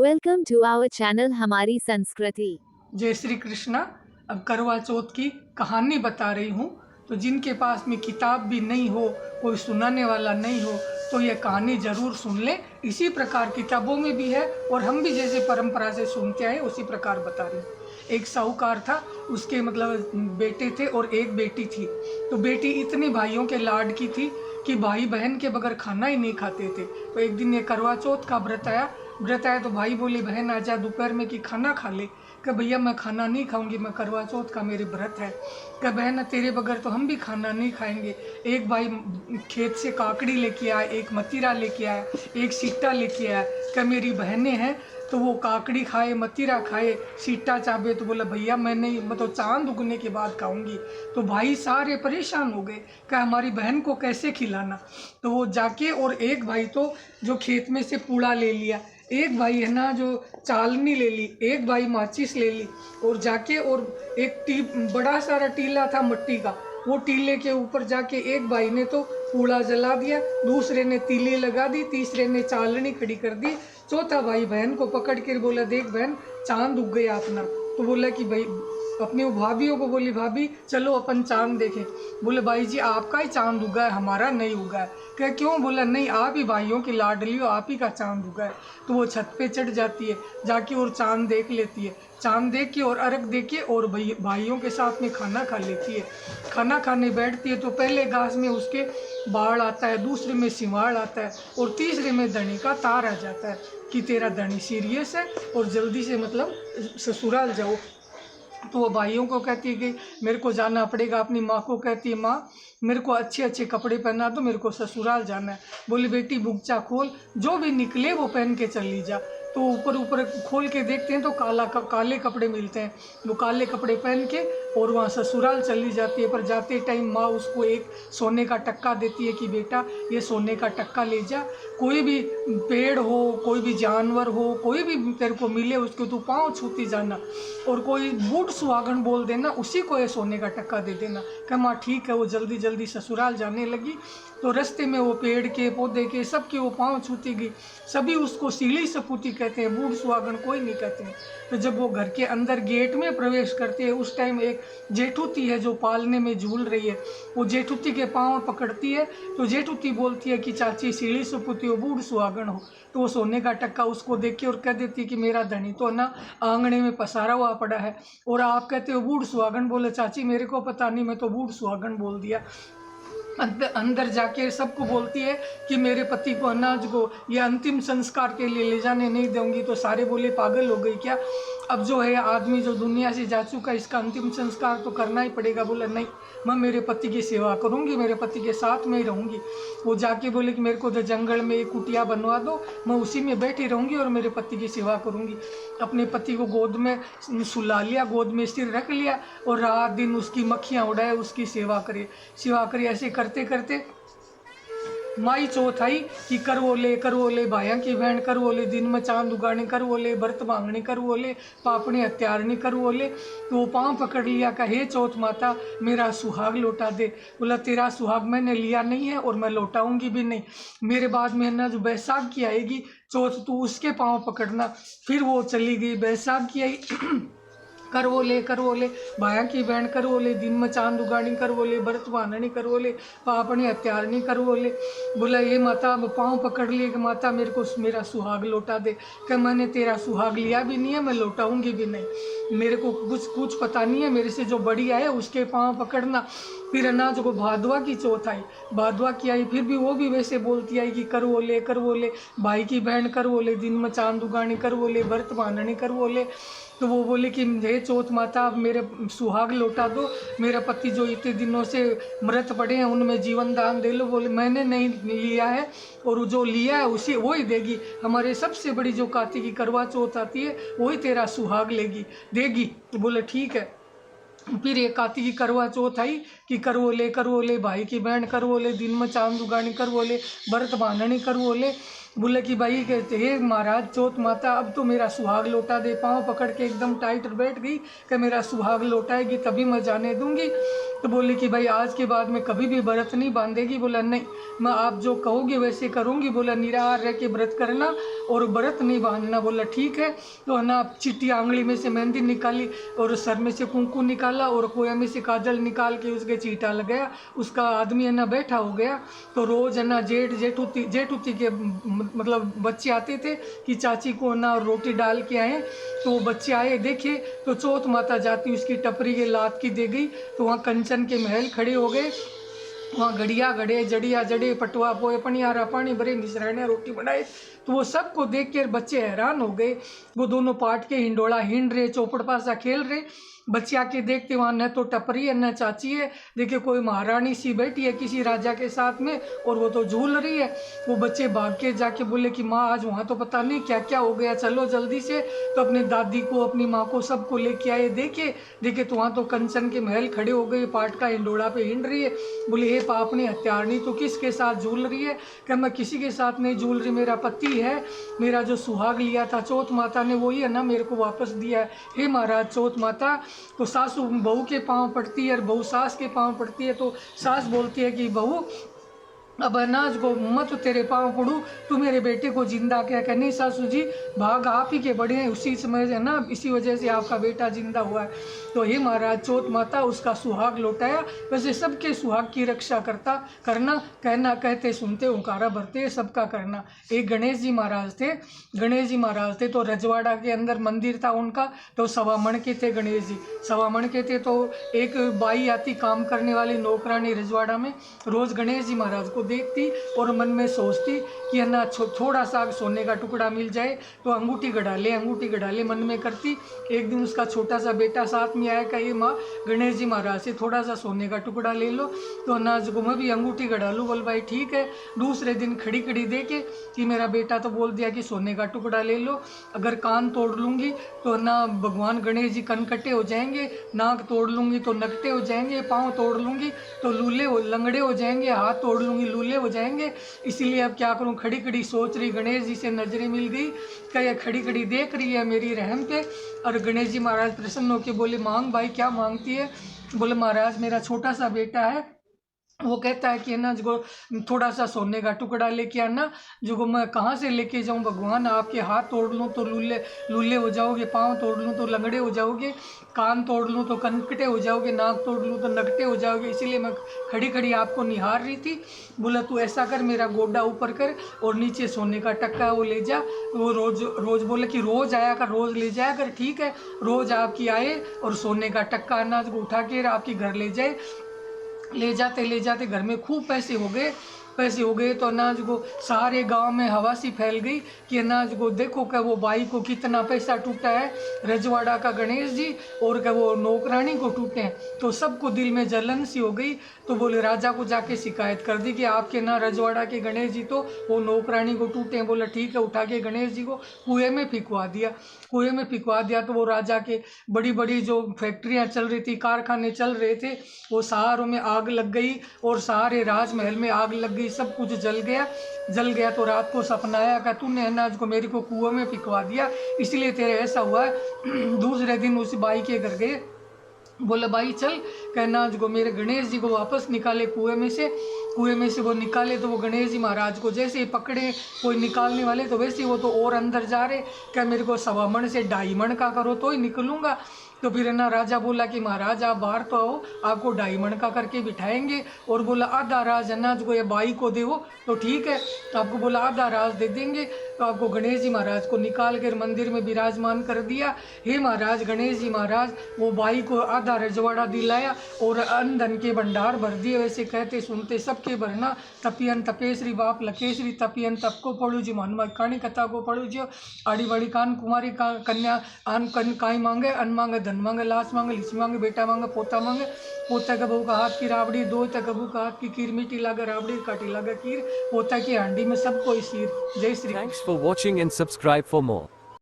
Welcome to our channel हमारी संस्कृति। जय श्री कृष्णा। अब करवा चौथ की कहानी बता रही हूँ। तो जिनके पास में किताब भी नहीं हो, कोई सुनाने वाला नहीं हो, तो यह कहानी ज़रूर सुन ले। इसी प्रकार किताबों में भी है और हम भी जैसे परंपरा से सुनते आए उसी प्रकार बता रही हूँ। एक साहूकार था, उसके मतलब बेटे थे और एक बेटी थी। तो बेटी इतनी भाइयों के लाड की थी कि भाई बहन के बगैर खाना ही नहीं खाते थे। तो एक दिन ये करवा चौथ का व्रत आया तो भाई बोले बहन आजा दोपहर में कि खाना खा ले। कह भैया मैं खाना नहीं खाऊंगी, मैं करवा चौथ का मेरे व्रत है। कह बहन तेरे बगैर तो हम भी खाना नहीं खाएंगे। एक भाई खेत से काकड़ी लेके आया, एक मतीरा लेके आया, एक सिट्टा लेके आया। कह मेरी बहनें हैं तो वो काकड़ी खाए, मतीरा खाए, सिट्टा चाबे। तो बोला भैया मैं नहीं, मैं तो चांद उगने के बाद खाऊंगी। तो भाई सारे परेशान हो गए, कह हमारी बहन को कैसे खिलाना। तो वो जाके और एक भाई तो जो खेत में से पूड़ा ले लिया, एक भाई है ना जो चालनी ले ली, एक भाई माचिस ले ली और जाके और एक बड़ा सारा टीला था मिट्टी का, वो टीले के ऊपर जाके एक भाई ने तो पूड़ा जला दिया, दूसरे ने तीली लगा दी, तीसरे ने चालनी खड़ी कर दी, चौथा भाई बहन को पकड़ कर बोला देख बहन चांद उग गया अपना। तो बोला कि भाई अपनी भाभीियों को बोली भाभी चलो अपन चांद देखें। बोले भाई जी आपका ही चांद उगा है, हमारा नहीं उगा है। क्या क्यों? बोला नहीं आप ही भाइयों की लाडली हो, आप ही का चांद उगा है। तो वो छत पे चढ़ जाती है, जाके और चांद देख लेती है, चांद देख के और अर्घ दे के और भाइयों के साथ में खाना खा लेती है। खाना खाने बैठती है तो पहले घास में उसके बाढ़ आता है, दूसरे में सिवाड़ आता है और तीसरे में धनी का तार आ जाता है कि तेरा धनी सीरियस है और जल्दी से मतलब ससुराल जाओ। तो वो भाइयों को कहती है कि मेरे को जाना पड़ेगा। अपनी माँ को कहती है माँ मेरे को अच्छे अच्छे कपड़े पहना दो, मेरे को ससुराल जाना है। बोली बेटी बुगचा खोल, जो भी निकले वो पहन के चली जा। तो ऊपर ऊपर खोल के देखते हैं तो काले कपड़े मिलते हैं। वो काले कपड़े पहन के और वहाँ ससुराल चली जाती है। पर जाते टाइम माँ उसको एक सोने का टक्का देती है कि बेटा ये सोने का टक्का ले जा, कोई भी पेड़ हो, कोई भी जानवर हो, कोई भी तेरे को मिले उसको तू पाँव छूती जाना और कोई बूढ़ सुहागन बोल देना उसी को ये सोने का टक्का दे देना। कह माँ ठीक है। वो जल्दी जल्दी ससुराल जाने लगी तो रास्ते में वो पेड़ के पौधे के सबके वो पाँव छूती गई। सभी उसको सीली सपूती कहते हैं, बूढ़ सुहागन कोई नहीं कहते हैं। तो जब वो घर के अंदर गेट में प्रवेश करती है उस टाइम एक जेठूती है जो पालने में झूल रही है, वो जेठूती के पाँव पकड़ती है। तो जेठूती बोलती है कि चाची सीली सपूती हो, बूढ़ सुहागन हो। तो वो सोने का टक्का उसको देख के और कह देती है कि मेरा धनी तो ना आंगने में पसारा हुआ पड़ा है और आप कहते हो बूढ़ सुहागन। बोले चाची मेरे को पता नहीं, मैं तो बूढ़ सुहागन बोल दिया। अंदर जाके सबको बोलती है कि मेरे पति को अनाज को ये अंतिम संस्कार के लिए ले जाने नहीं दूंगी। तो सारे बोले पागल हो गई क्या, अब जो है आदमी जो दुनिया से जा चुका इसका अंतिम संस्कार तो करना ही पड़ेगा। बोला नहीं मैं मेरे पति की सेवा करूंगी, मेरे पति के साथ में ही रहूंगी। वो जाके बोले कि मेरे को तो जंगल में एक कुटिया बनवा दो, मैं उसी में बैठी रहूंगी और मेरे पति की सेवा करूंगी। अपने पति को गोद में सुला लिया, गोद में सिर रख लिया और रात दिन उसकी मक्खियाँ उड़ाए, उसकी सेवा करे। ऐसे करते करते माई चौथ आई कि करवोले भाया की बहन करवोले, दिन में चांद उगाने करवोले, व्रत मांगने करवोले, पापने हत्यारनी करवोले। तो वो पाँव पकड़ लिया का हे चौथ माता मेरा सुहाग लौटा दे। बोला तेरा सुहाग मैंने लिया नहीं है और मैं लौटाऊंगी भी नहीं। मेरे बाद में ना जो बैसाख की आएगी चौथ तू उसके पाँव पकड़ना। फिर वो चली गई, बैसाख की आई करवोले भाया की बहन करवोले, दिन में चांद उगानी करवोले, व्रत माननी करवोले, पापनी हत्यारनी करवोले। बोला ये माता पाँव पकड़ लिए कि माता मेरे को मेरा सुहाग लौटा दे। कि मैंने तेरा सुहाग लिया भी नहीं है, मैं लौटाऊंगी भी नहीं, मेरे को कुछ पता नहीं है, मेरे से जो बड़ी आए उसके पाँव पकड़ना। फिर अनाज को भादवा की चौथ आई, भादवा की आई फिर भी वो भी वैसे बोलती आई कि करवोले भाई की बहन करवोले, दिन में चांद उगानी करवोले, व्रत माननी करवोले। तो वो बोले कि हे चौथ माता अब मेरे सुहाग लौटा दो, मेरा पति जो इतने दिनों से मृत पड़े हैं उनमें जीवन दान दे लो। बोले मैंने नहीं लिया है और जो लिया है उसी वही देगी। हमारे सबसे बड़ी जो कार्तिक की करवा चौथ आती है वही तेरा सुहाग देगी। बोले ठीक है। फिर एक कार्तिक की करवा चौथ आई कि करवोले भाई की बहन करवोले, दिन में चांद उगानी करवोले, व्रत बांधनी करवोले। बोले कि भाई कहते हे महाराज चौथ माता अब तो मेरा सुहाग लौटा दे। पाँव पकड़ के एकदम टाइट बैठ गई कि मेरा सुहाग लौटाएगी तभी मैं जाने दूंगी। तो बोली कि भाई आज के बाद में कभी भी व्रत नहीं बांधेगी। बोला नहीं, मैं आप जो कहोगे वैसे करूँगी। बोला निराहार रह के व्रत करना और व्रत नहीं बांधना। बोला ठीक है। तो है ना चिट्टी आंगली में से मेहंदी निकाली और सर में से कुंकू निकाला और कोया में से काजल निकाल के उसके चीटा लगाया। उसका आदमी है ना बैठा हो गया। तो रोज़ है ना जेठूती के मतलब बच्चे आते थे कि चाची को ना रोटी डाल के आए। तो वो बच्चे आए देखे तो चौथ माता जाती उसकी टपरी के लात की दे गई। तो वहाँ कंचन के महल खड़े हो गए। वहाँ घड़िया घड़े जड़िया जड़े पटवा पोए पनियारा पानी भरे मिश्राने रोटी बनाए। तो वो सबको देख के बच्चे हैरान हो गए। वो दोनों पाट के हिंडोला हिंड रहे, चौपड़ पासा खेल रहे। बच्चे आके देखते वहाँ न तो टपरी है न चाची है। देखिए कोई महारानी सी बैठी है किसी राजा के साथ में और वो तो झूल रही है। वो बच्चे भाग के जाके बोले कि माँ आज वहाँ तो पता नहीं क्या क्या हो गया, चलो जल्दी से। तो अपने दादी को अपनी माँ को सबको लेके आए। देखे तो वहाँ तो कंचन के महल खड़े हो गए, पाट का हिंडोला पे हिंड रही है। बोले हे पापनी हत्यारनी तो किसके साथ झूल रही है? क्या मैं किसी के साथ नहीं झूल रही, मेरा पति है, मेरा जो सुहाग लिया था चौथ माता ने वही है ना मेरे को वापस दिया है। हे महाराज चौथ माता। तो सासू बहू के पाँव पड़ती है और बहू सास के पाँव पड़ती है। तो सास बोलती है कि बहू अब अनाज को मत तेरे पाँव पड़ू, तू मेरे बेटे को जिंदा क्या नहीं सासू जी, भाग आप ही के बड़े हैं, उसी समय है ना इसी वजह से आपका बेटा जिंदा हुआ है। तो हे महाराज चौथ माता उसका सुहाग लौटाया। वैसे सबके सुहाग की रक्षा करना कहना कहते सुनते ओंकारा भरते सबका करना। एक गणेश जी महाराज थे। तो रजवाड़ा के अंदर मंदिर था उनका। तो सवा मण के थे गणेश जी, सवा मण के थे। तो एक बाई आती काम करने वाली नौकरानी रजवाड़ा में, रोज़ गणेश जी महाराज को देखती और मन में सोचती कि है ना थोड़ा सा सोने का टुकड़ा मिल जाए तो अंगूठी गढ़ा ले मन में करती। एक दिन उसका छोटा सा बेटा साथ में आया, कही माँ गणेश जी महाराज से थोड़ा सा सोने का टुकड़ा ले लो। तो अनाज को मैं भी अंगूठी गढ़ा लूँ। बोल भाई ठीक है। दूसरे दिन खड़ी देखे कि मेरा बेटा तो बोल दिया कि सोने का टुकड़ा ले लो, अगर कान तोड़ लूँगी तो ना भगवान गणेश जी कनकटे हो जाएंगे, नाक तोड़ लूँगी तो नकटे हो जाएंगे, पाँव तोड़ लूँगी तो लंगड़े हो जाएंगे, हाथ तोड़ लूँगी लूले हो जाएंगे। इसीलिए अब क्या करूँ, खड़ी सोच रही। गणेश जी से नजरें मिल गई, क्या खड़ी देख रही है मेरी रहम पे। और गणेश जी महाराज प्रसन्न होकर बोले मांग भाई क्या मांगती है? बोले महाराज मेरा छोटा सा बेटा है, वो कहता है कि ना जो थोड़ा सा सोने का टुकड़ा लेके आना, जो मैं कहाँ से लेके जाऊँ भगवान, आपके हाथ तोड़ लूँ तो लूले हो जाओगे, पाँव तोड़ लूँ तो लंगड़े हो जाओगे, कान तोड़ लूँ तो कनकटे हो जाओगे, नाक तोड़ लूँ तो नकटे हो जाओगे, इसीलिए मैं खड़ी आपको निहार रही थी। बोला तू ऐसा कर मेरा गोडा ऊपर कर और नीचे सोने का टक्का वो ले जा। वो रोज़ बोले कि रोज़ आया कर, रोज़ ले जाया कर। ठीक है, रोज़ आपकी आए और सोने का टक्का अनाज को उठा के आपके घर ले जाए। ले जाते घर में खूब पैसे हो गए। तो अनाज को सारे गांव में हवा सी फैल गई कि अनाज को देखो क्या वो बाई को कितना पैसा टूटा है, रजवाड़ा का गणेश जी और क्या वो नौकरानी को टूटे हैं। तो सबको दिल में जलन सी हो गई। तो बोले राजा को जाके शिकायत कर दी कि आपके ना रजवाड़ा के गणेश जी तो वो नौकरानी को टूटे हैं। बोला ठीक है, उठा के गणेश जी को कुएं में फिकवा दिया। तो वो राजा के बड़ी जो फैक्ट्रियाँ चल रही थी, कारखाने चल रहे थे, वो शहरों में आग लग गई और सारे राजमहल में आग लग गई, सब कुछ जल गया। तो रात को सपना आया कि तूने अनाज को मेरे को कुएं में फिकवा दिया, इसलिए तेरे ऐसा हुआ है। दूसरे दिन उस बाई के घर गए। बोला भाई चल कहना को मेरे गणेश जी को वापस निकाले कुएं में से वो निकाले। तो वो गणेश जी महाराज को जैसे ही पकड़े कोई निकालने वाले तो वैसे ही वो तो और अंदर जा रहे। क्या मेरे को 1.25 मण से 2.5 मण का करो तो ही निकलूँगा। तो फिर ना राजा बोला कि महाराज आप बाहर तो आओ, आपको 2.5 मण का करके बिठाएंगे। और बोला आधा राज अनाज को ये बाई को दे, तो ठीक है, तो आपको बोला आधा राज दे देंगे। तो आपको गणेश जी महाराज को निकाल कर मंदिर में विराजमान कर दिया। हे महाराज गणेश जी महाराज वो बाई को आधा रजवाड़ा दिलाया और अन्न धन के भंडार भर दिए। वैसे कहते सुनते सबके भरना, तपियन तपेश्री बाप लकेश्री, तपियन तप को पढ़ू जी हनुमान कहानी कथा को पढ़ू जी। आड़ी बड़ी कान कुमारी का कन्या आन कन काई मांगे, अन्न मांगे, धन मांगे, लाश मांगे, लिच मांगे, बेटा मांगे, पोता मांगे। पोता के बहू का हाथ की राबड़ी, दो तक बहू का हाथ की खीर, मीठी लागे राबड़ी, काटी लागे खीर, पोता की हांडी में सबको सिर। जय Shri. Thanks for watching and subscribe for more.